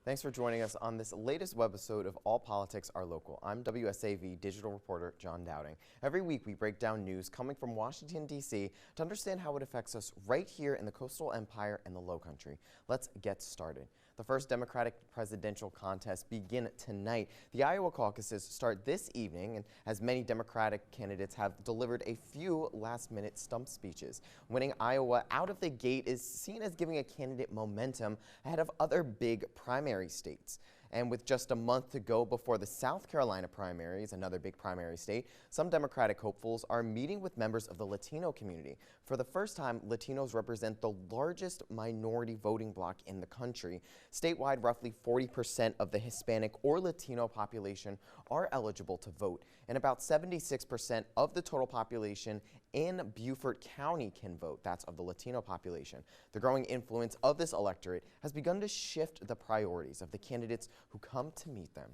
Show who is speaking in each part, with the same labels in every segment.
Speaker 1: Thanks for joining us on this latest webisode of All Politics Are Local. I'm WSAV digital reporter John Dowding. Every week we break down news coming from Washington, D.C. to understand how it affects us right here in the Coastal Empire and the Lowcountry. Let's get started. The first Democratic presidential contests begin tonight. The Iowa caucuses start this evening, and as many Democratic candidates have delivered a few last-minute stump speeches. Winning Iowa out of the gate is seen as giving a candidate momentum ahead of other big primary states. And with just a month to go before the South Carolina primaries, another big primary state, some Democratic hopefuls are meeting with members of the Latino community. For the first time, Latinos represent the largest minority voting bloc in the country. Statewide, roughly 40% of the Hispanic or Latino population are eligible to vote, and about 76% of the total population in Beaufort County can vote. That's of the Latino population. The growing influence of this electorate has begun to shift the priorities of the candidates who come to meet them.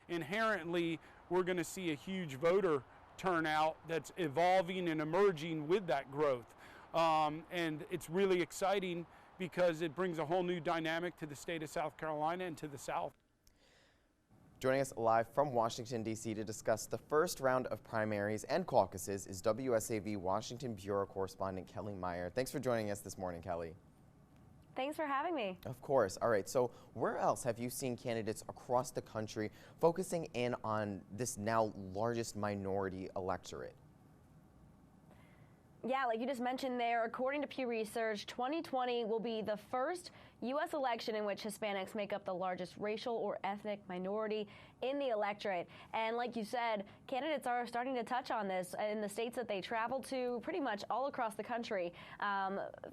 Speaker 2: Inherently, we're going to see a huge voter turnout that's evolving and emerging with that growth. And it's really exciting because it brings a whole new dynamic to the state of South Carolina and to the South.
Speaker 1: Joining us live from Washington, D.C. to discuss the first round of primaries and caucuses is WSAV Washington Bureau Correspondent Kellie Meyer. Thanks for joining us this morning, Kellie.
Speaker 3: Thanks for having me.
Speaker 1: Of course. All right. So where else have you seen candidates across the country focusing in on this now largest minority electorate?
Speaker 3: Yeah, like you just mentioned there, according to Pew Research, 2020 will be the first U.S. election in which Hispanics make up the largest racial or ethnic minority in the electorate. And like you said, candidates are starting to touch on this in the states that they travel to, pretty much all across the country,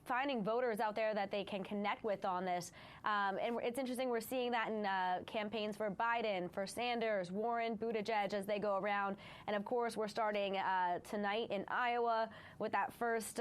Speaker 3: finding voters out there that they can connect with on this. And it's interesting, we're seeing that in campaigns for Biden, for Sanders, Warren, Buttigieg as they go around. And of course, we're starting tonight in Iowa with that first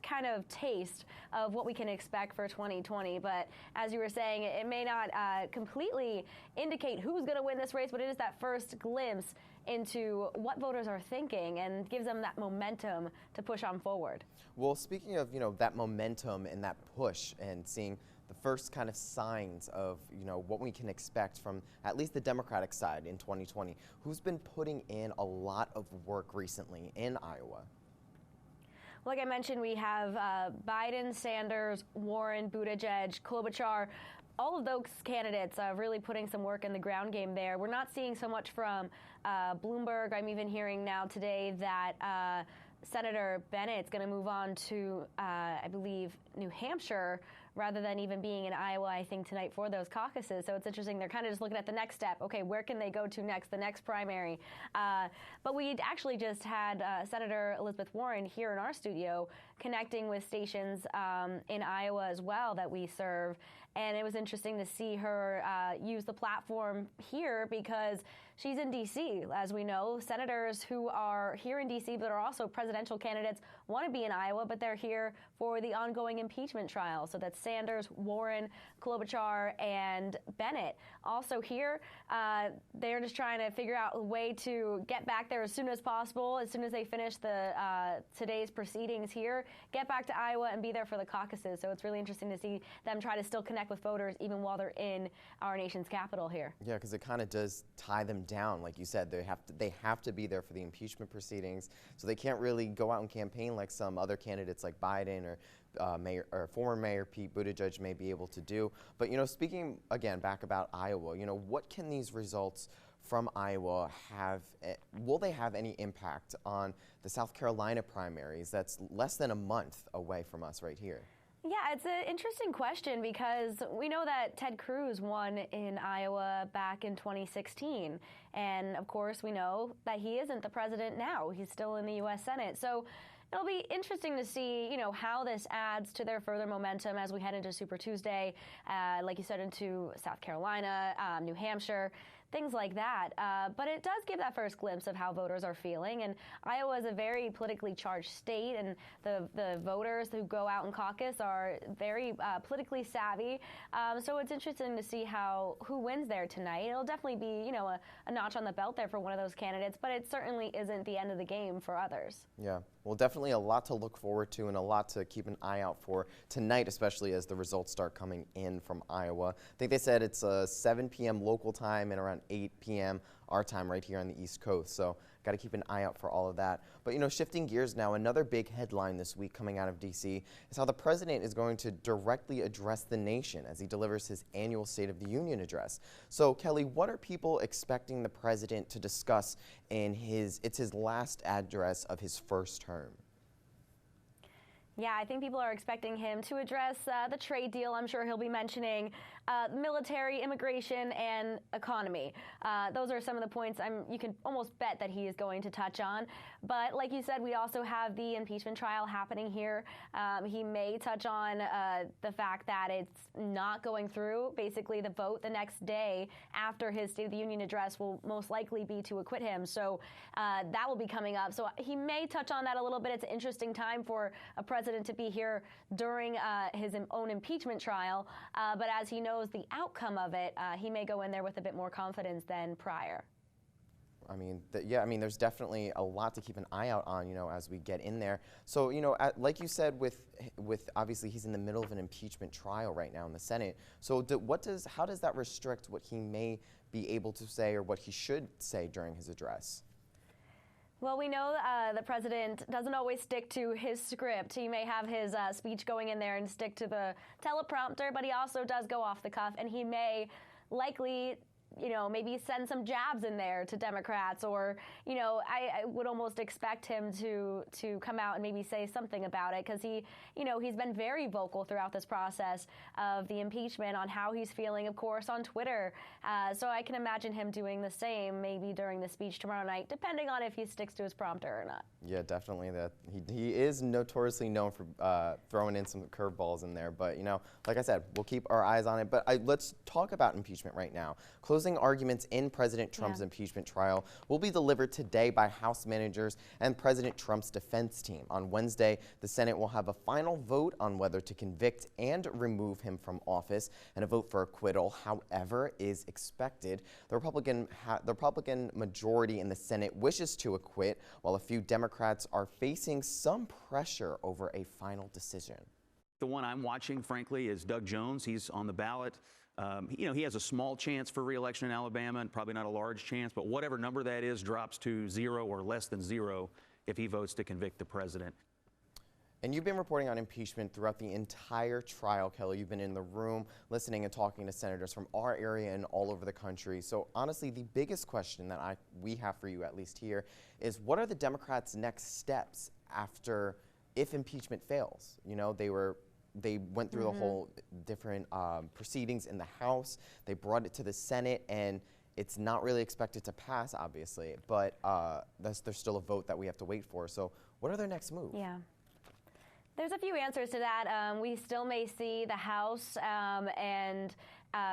Speaker 3: kind of taste of what we can expect for 2020. But as you were saying, it may not completely indicate who's going to win this race, but it is that first glimpse into what voters are thinking and gives them that momentum to push on forward.
Speaker 1: Well, speaking of, that momentum and that push and seeing the first kind of signs of, what we can expect from at least the Democratic side in 2020, who's been putting in a lot of work recently in Iowa?
Speaker 3: Like I mentioned, we have Biden, Sanders, Warren, Buttigieg, Klobuchar, all of those candidates really putting some work in the ground game there. We're not seeing so much from Bloomberg. I'm even hearing now today that Senator Bennett's going to move on to, I believe, New Hampshire, rather than even being in Iowa, I think, tonight for those caucuses. So it's interesting. They're kind of just looking at the next step. Okay, where can they go to next, the next primary? But we actually just had Senator Elizabeth Warren here in our studio connecting with stations in Iowa as well that we serve. And it was interesting to see her use the platform here because she's in D.C., as we know. Senators who are here in D.C. but are also presidential candidates want to be in Iowa, but they're here for the ongoing impeachment trial. So that's Sanders, Warren, Klobuchar, and Bennett. Also here, they're just trying to figure out a way to get back there as soon as possible, as soon as they finish the today's proceedings here, get back to Iowa and be there for the caucuses. So it's really interesting to see them try to still connect with voters even while they're in our nation's capital here. Yeah,
Speaker 1: because it kind of does tie them down. Like you said, they have to be there for the impeachment proceedings, so they can't really go out and campaign like some other candidates like Biden or former Mayor Pete Buttigieg may be able to do. But, speaking again back about Iowa, what can these results from Iowa have? Will they have any impact on the South Carolina primaries that's less than a month away from us right here?
Speaker 3: Yeah, it's an interesting question because we know that Ted Cruz won in Iowa back in 2016. And of course, we know that he isn't the president now. He's still in the U.S. Senate. So it'll be interesting to see, how this adds to their further momentum as we head into Super Tuesday, like you said, into South Carolina, New Hampshire. things like that. But it does give that first glimpse of how voters are feeling. And Iowa is a very politically charged state, and the voters who go out and caucus are very politically savvy. So it's interesting to see who wins there tonight. It'll definitely be, you know, a notch on the belt there for one of those candidates, but it certainly isn't the end of the game for others.
Speaker 1: Yeah, well, definitely a lot to look forward to and a lot to keep an eye out for tonight, especially as the results start coming in from Iowa. I think they said it's 7 p.m. local time and around 8 p.m. our time right here on the East Coast. So got to keep an eye out for all of that. But, you know, shifting gears now, another big headline this week coming out of D.C. is how the president is going to directly address the nation as he delivers his annual State of the Union address. So, Kelly, what are people expecting the president to discuss in his last address of his first term?
Speaker 3: Yeah, I think people are expecting him to address the trade deal. I'm sure he'll be mentioning military, immigration, and economy. Those are some of the points you can almost bet that he is going to touch on. But like you said, we also have the impeachment trial happening here. He may touch on the fact that it's not going through. Basically, the vote the next day after his State of the Union address will most likely be to acquit him. So that will be coming up. So he may touch on that a little bit. It's an interesting time for a president to be here during his own impeachment trial. But as he knows the outcome of it, he may go in there with a bit more confidence than prior.
Speaker 1: I mean, there's definitely a lot to keep an eye out on, you know, as we get in there. So, you know, like you said, with obviously he's in the middle of an impeachment trial right now in the Senate. So, how does that restrict what he may be able to say or what he should say during his address?
Speaker 3: Well, we know the president doesn't always stick to his script. He may have his speech going in there and stick to the teleprompter, but he also does go off the cuff, and he may likely, you know, maybe send some jabs in there to Democrats, or, you know, I would almost expect him to come out and maybe say something about it, because he, you know, he's been very vocal throughout this process of the impeachment on how he's feeling, of course, on Twitter. So I can imagine him doing the same maybe during the speech tomorrow night, depending on if he sticks to his prompter or not.
Speaker 1: Yeah, definitely. That he is notoriously known for throwing in some curveballs in there. But, you know, like I said, we'll keep our eyes on it. But let's talk about impeachment right now. Closing arguments in President Trump's impeachment trial will be delivered today by House managers and President Trump's defense team. On Wednesday, the Senate will have a final vote on whether to convict and remove him from office, and a vote for acquittal, however, is expected. The Republican majority in the Senate wishes to acquit, while a few Democrats are facing some pressure over a final decision.
Speaker 4: The one I'm watching, frankly, is Doug Jones. He's on the ballot. You know, he has a small chance for re-election in Alabama, and probably not a large chance, but whatever number that is drops to 0 or less than 0 if he votes to convict the president.
Speaker 1: And you've been reporting on impeachment throughout the entire trial, Kelly. You've been in the room listening and talking to senators from our area and all over the country. So honestly, the biggest question that we have for you, at least here, is what are the Democrats' next steps if impeachment fails? You know, they went through the whole different proceedings in the House. They brought it to the Senate, and it's not really expected to pass, obviously. But there's still a vote that we have to wait for. So what are their next moves?
Speaker 3: Yeah. There's a few answers to that. We still may see the House and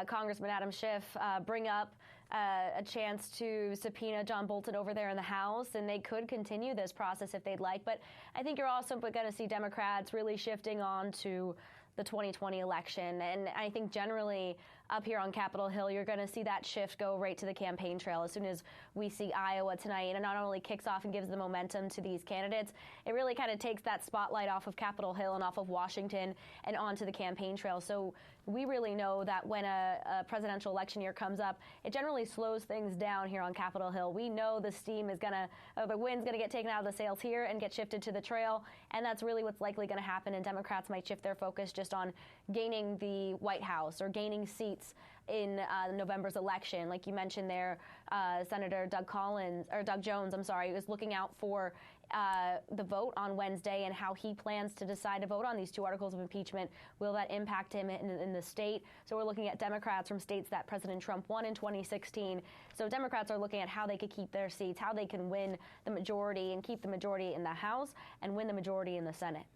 Speaker 3: Congressman Adam Schiff bring up a chance to subpoena John Bolton over there in the House, and they could continue this process if they'd like. But I think you're also going to see Democrats really shifting on to the 2020 election. And I think generally up here on Capitol Hill, you're going to see that shift go right to the campaign trail as soon as we see Iowa tonight. And it not only kicks off and gives the momentum to these candidates, it really kind of takes that spotlight off of Capitol Hill and off of Washington and onto the campaign trail. So we really know that when a presidential election year comes up, it generally slows things down here on Capitol Hill. We know the steam is the wind's going to get taken out of the sails here and get shifted to the trail, and that's really what's likely going to happen, and Democrats might shift their focus just on gaining the White House or gaining seats in November's election. Like you mentioned there, Senator Doug Jones, is looking out for the vote on Wednesday and how he plans to decide to vote on these 2 articles of impeachment. Will that impact him in the state? So we're looking at Democrats from states that President Trump won in 2016. So Democrats are looking at how they could keep their seats, how they can win the majority and keep the majority in the House and win the majority in the Senate.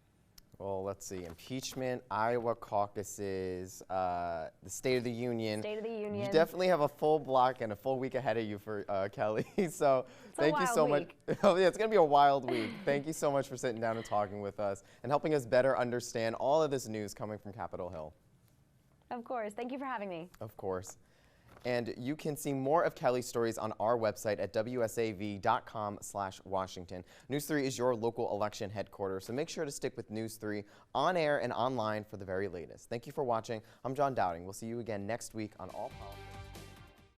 Speaker 1: Well, let's see. Impeachment, Iowa caucuses, the State of the Union.
Speaker 3: State of the Union.
Speaker 1: You definitely have a full block and a full week ahead of you for Kelly. So thank you so much. Oh, yeah, it's going to be a wild week. Thank you so much for sitting down and talking with us and helping us better understand all of this news coming from Capitol Hill.
Speaker 3: Of course. Thank you for having me.
Speaker 1: Of course. And you can see more of Kellie's stories on our website at wsav.com/Washington. News 3 is your local election headquarters, so make sure to stick with News 3 on air and online for the very latest. Thank you for watching. I'm John Dowding. We'll see you again next week on All Politics.